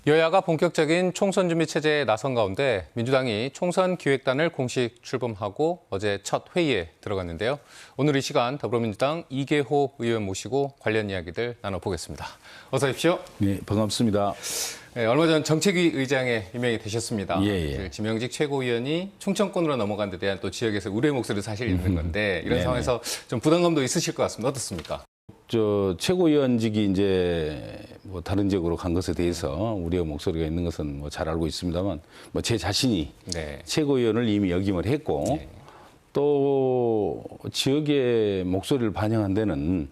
여야가 본격적인 총선 준비 체제에 나선 가운데 민주당이 총선 기획단을 공식 출범하고 어제 첫 회의에 들어갔는데요. 오늘 이 시간 더불어민주당 이계호 의원 모시고 관련 이야기들 나눠보겠습니다. 어서 오십시오. 네, 반갑습니다. 네, 얼마 전 정책위 의장에 임명이 되셨습니다. 예. 지명직 최고위원이 충청권으로 넘어간 데 대한 또 지역에서 우려의 목소리도 사실 있는 건데 이런 상황에서 좀 부담감도 있으실 것 같습니다. 어떻습니까? 최고위원직이 이제 뭐 다른 지역으로 간 것에 대해서 우려의 목소리가 있는 것은 뭐 잘 알고 있습니다만 뭐 제 자신이 최고위원을 이미 역임을 했고 또 지역의 목소리를 반영한 데는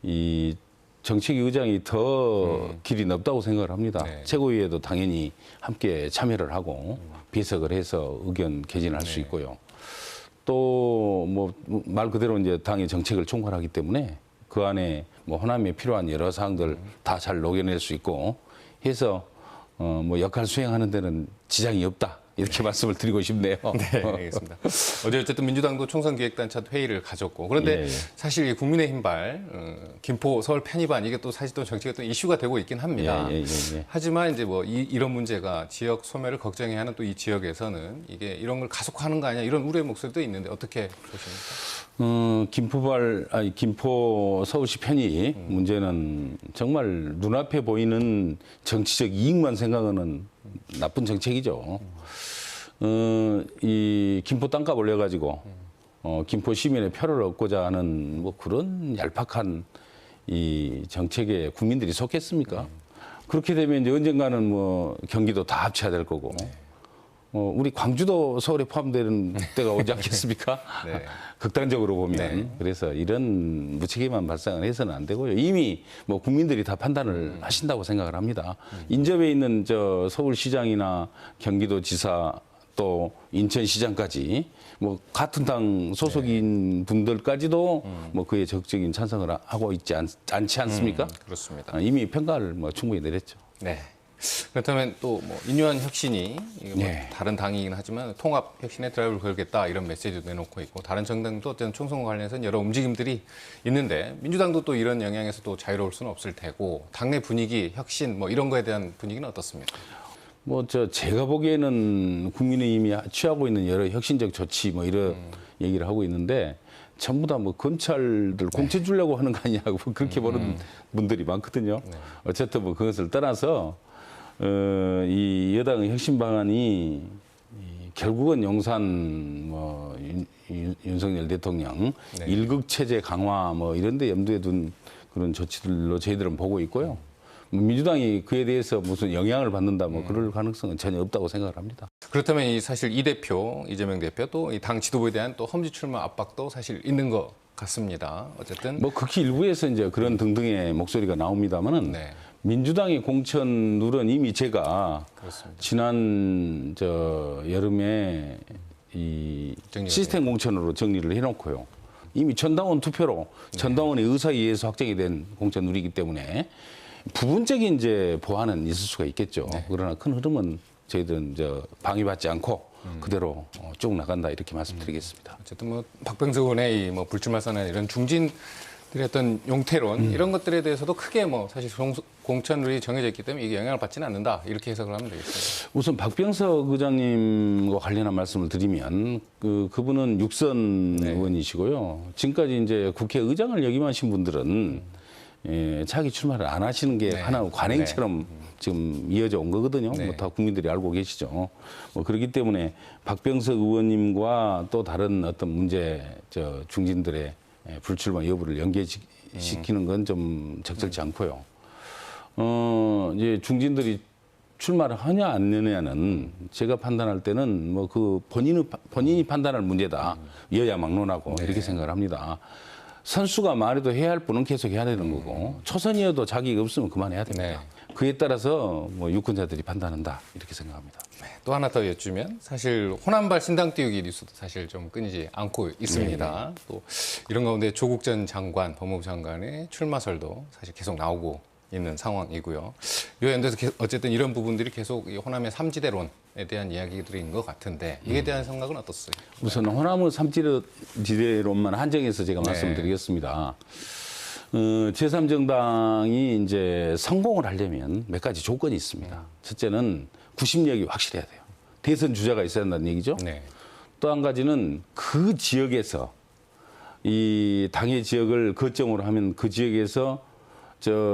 이 정책위 의장이 더 길이 넓다고 생각을 합니다. 최고위에도 당연히 함께 참여를 하고 비석을 해서 의견 개진할 수 있고요. 또 뭐 말 그대로 이제 당의 정책을 총괄하기 때문에 그 안에 뭐 호남에 필요한 여러 사항들 다 잘 녹여낼 수 있고 해서 뭐 역할 수행하는 데는 지장이 없다. 이렇게 말씀을 드리고 싶네요. 네, 알겠습니다. 어제 어쨌든 민주당도 총선 기획단 첫 회의를 가졌고 그런데 사실 이 국민의힘발 김포 서울 편입안 이게 또 사실 또 정치가 또 이슈가 되고 있긴 합니다. 하지만 이제 뭐 이런 문제가 지역 소멸을 걱정해야 하는 또 이 지역에서는 이게 이런 걸 가속화하는 거 아니야 이런 우려의 목소리도 있는데 어떻게 보십니까? 김포 서울시 편입 문제는 정말 눈앞에 보이는 정치적 이익만 생각하는 나쁜 정책이죠. 이 김포 땅값 올려가지고 김포 시민의 표를 얻고자 하는 뭐 그런 얄팍한 이 정책에 국민들이 속겠습니까? 그렇게 되면 이제 언젠가는 뭐 경기도 다 합쳐야 될 거고. 우리 광주도 서울에 포함되는 때가 오지 않겠습니까? 극단적으로 보면. 그래서 이런 무책임한 발상을 해서는 안 되고요. 이미 뭐 국민들이 다 판단을 하신다고 생각을 합니다. 인접해 있는 서울시장이나 경기도지사 또 인천시장까지 뭐 같은 당 소속인 분들까지도 뭐 그에 적극적인 찬성을 하고 있지 않지 않습니까? 그렇습니다. 이미 평가를 뭐 충분히 내렸죠. 네. 그렇다면 또 뭐 인유한 혁신이 뭐 다른 당이긴 하지만 통합 혁신에 드라이브를 걸겠다 이런 메시지도 내놓고 있고 다른 정당도 어쨌든 총선과 관련해서는 여러 움직임들이 있는데 민주당도 또 이런 영향에서 또 자유로울 수는 없을 테고 당내 분위기, 혁신 뭐 이런 거에 대한 분위기는 어떻습니까? 제가 보기에는 국민의힘이 취하고 있는 여러 혁신적 조치 뭐 이런 얘기를 하고 있는데 전부 다 뭐 검찰들 공천 주려고 하는 거 아니냐고 그렇게 보는 분들이 많거든요. 어쨌든 뭐 그것을 떠나서 이 여당의 혁신 방안이 결국은 용산 뭐 윤석열 대통령 일극 체제 강화 뭐 이런 데 염두에 둔 그런 조치들로 저희들은 보고 있고요. 민주당이 그에 대해서 무슨 영향을 받는다 뭐 그럴 가능성은 전혀 없다고 생각을 합니다. 그렇다면 사실 이 대표, 이재명 대표 또 이 당 지도부에 대한 또 험지 출마 압박도 사실 있는 것 같습니다. 어쨌든 뭐 극히 일부에서 이제 그런 등등의 목소리가 나옵니다만은 민주당의 공천 룰은 이미 제가 지난 여름에 이 시스템 공천으로 정리를 해놓고요. 이미 전당원 투표로 전당원의 의사에 의해서 확정이 된 공천 룰이기 때문에 부분적인 이제 보완은 있을 수가 있겠죠. 그러나 큰 흐름은 저희들은 방해받지 않고 그대로 쭉 나간다 이렇게 말씀드리겠습니다. 어쨌든 뭐 박병석 의원의 뭐 불출마 선언 이런 중진들의 어떤 용태론 이런 것들에 대해서도 크게 뭐 사실 공천룰이 정해져 있기 때문에 이게 영향을 받지는 않는다 이렇게 해석을 하면 되겠습니다. 우선 박병석 의장님과 관련한 말씀을 드리면 그분은 육선 의원이시고요. 지금까지 이제 국회의장을 역임하신 분들은 차기 출마를 안 하시는 게 하나의 관행처럼 지금 이어져 온 거거든요. 뭐 다 국민들이 알고 계시죠. 뭐 그렇기 때문에 박병석 의원님과 또 다른 어떤 문제 중진들의 불출마 여부를 연계시키는 건 좀 적절치 않고요. 이제 중진들이 출마를 하냐 안 하냐는 제가 판단할 때는 뭐 본인이 판단할 문제다. 여야 막론하고 이렇게 생각을 합니다. 선수가 말해도 해야 할 분은 계속 해야 되는 거고 초선이어도 자기가 없으면 그만해야 됩니다. 그에 따라서 뭐 유권자들이 판단한다 이렇게 생각합니다. 또 하나 더 여쭈면 사실 호남발 신당 띄우기 뉴스도 사실 좀 끊이지 않고 있습니다. 또 이런 가운데 조국 전 장관, 법무부 장관의 출마설도 사실 계속 나오고 있는 상황이고요. 이 연대에서 어쨌든 이런 부분들이 계속 이 호남의 삼지대론에 대한 이야기들인 것 같은데 이에 대한 생각은 어떻습니까? 우선 호남의 삼지대론만 한정해서 제가 말씀드리겠습니다. 제3정당이 이제 성공을 하려면 몇 가지 조건이 있습니다. 첫째는 구심력이 확실해야 돼요. 대선 주자가 있어야 한다는 얘기죠. 네. 또 한 가지는 그 지역에서 이 당의 지역을 거점으로 하면 그 지역에서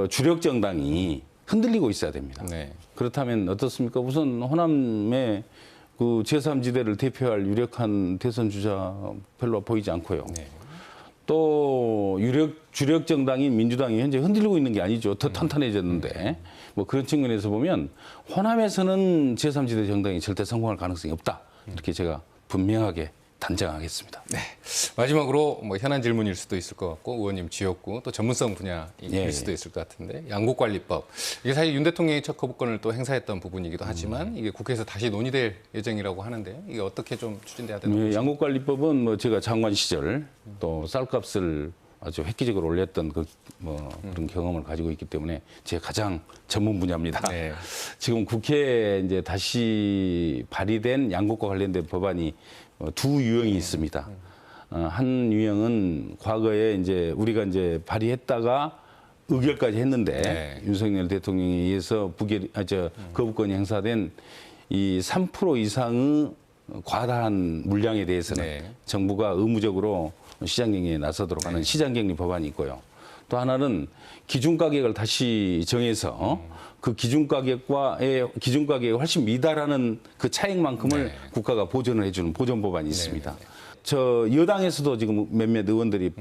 주력 정당이 흔들리고 있어야 됩니다. 네. 그렇다면 어떻습니까? 우선 호남의 그 제3지대를 대표할 유력한 대선 주자 별로 보이지 않고요. 네. 또 주력 정당인 민주당이 현재 흔들리고 있는 게 아니죠. 더 탄탄해졌는데 뭐 그런 측면에서 보면 호남에서는 제3지대 정당이 절대 성공할 가능성이 없다. 이렇게 제가 분명하게 단정하겠습니다. 네. 마지막으로 뭐 현안 질문일 수도 있을 것 같고 의원님 지역구 또 전문성 분야일 수도 있을 것 같은데 양국관리법 이게 사실 윤 대통령이 첫 거부권을 또 행사했던 부분이기도 하지만 이게 국회에서 다시 논의될 예정이라고 하는데 이게 어떻게 좀 추진돼야 되나? 네, 양국관리법은 뭐 제가 장관 시절 또 쌀값을 아주 획기적으로 올렸던 그런 경험을 가지고 있기 때문에 제 가장 전문 분야입니다. 네. 지금 국회에 이제 다시 발의된 양국과 관련된 법안이 두 유형이 있습니다. 한 유형은 과거에 이제 우리가 이제 발의했다가 의결까지 했는데 네. 윤석열 대통령에 의해서 거부권이 행사된 이 3% 이상의 과다한 물량에 대해서는 네. 정부가 의무적으로 시장 경영에 나서도록 하는 시장 격리 법안이 있고요. 또 하나는 기준 가격을 다시 정해서 그 기준 가격에 훨씬 미달하는 그 차익만큼을 네. 국가가 보전을 해주는 보전 법안이 있습니다. 저 여당에서도 지금 몇몇 의원들이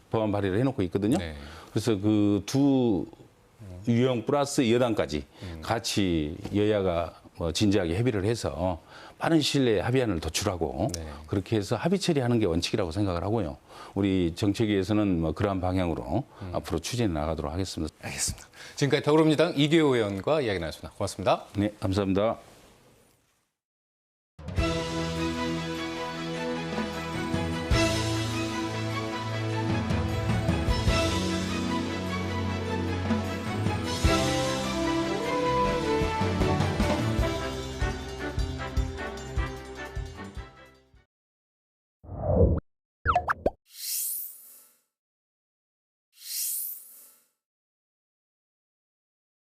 법안 발의를 해놓고 있거든요. 네. 그래서 그 두 유형 플러스 여당까지 같이 여야가 뭐 진지하게 협의를 해서 빠른 시일 내에 합의안을 도출하고 네. 그렇게 해서 합의 처리하는 게 원칙이라고 생각을 하고요. 우리 정책위에서는 뭐 그러한 방향으로 앞으로 추진해 나가도록 하겠습니다. 알겠습니다. 지금까지 더불어민주당 이규호 의원과 이야기 나눴습니다. 고맙습니다. 네, 감사합니다.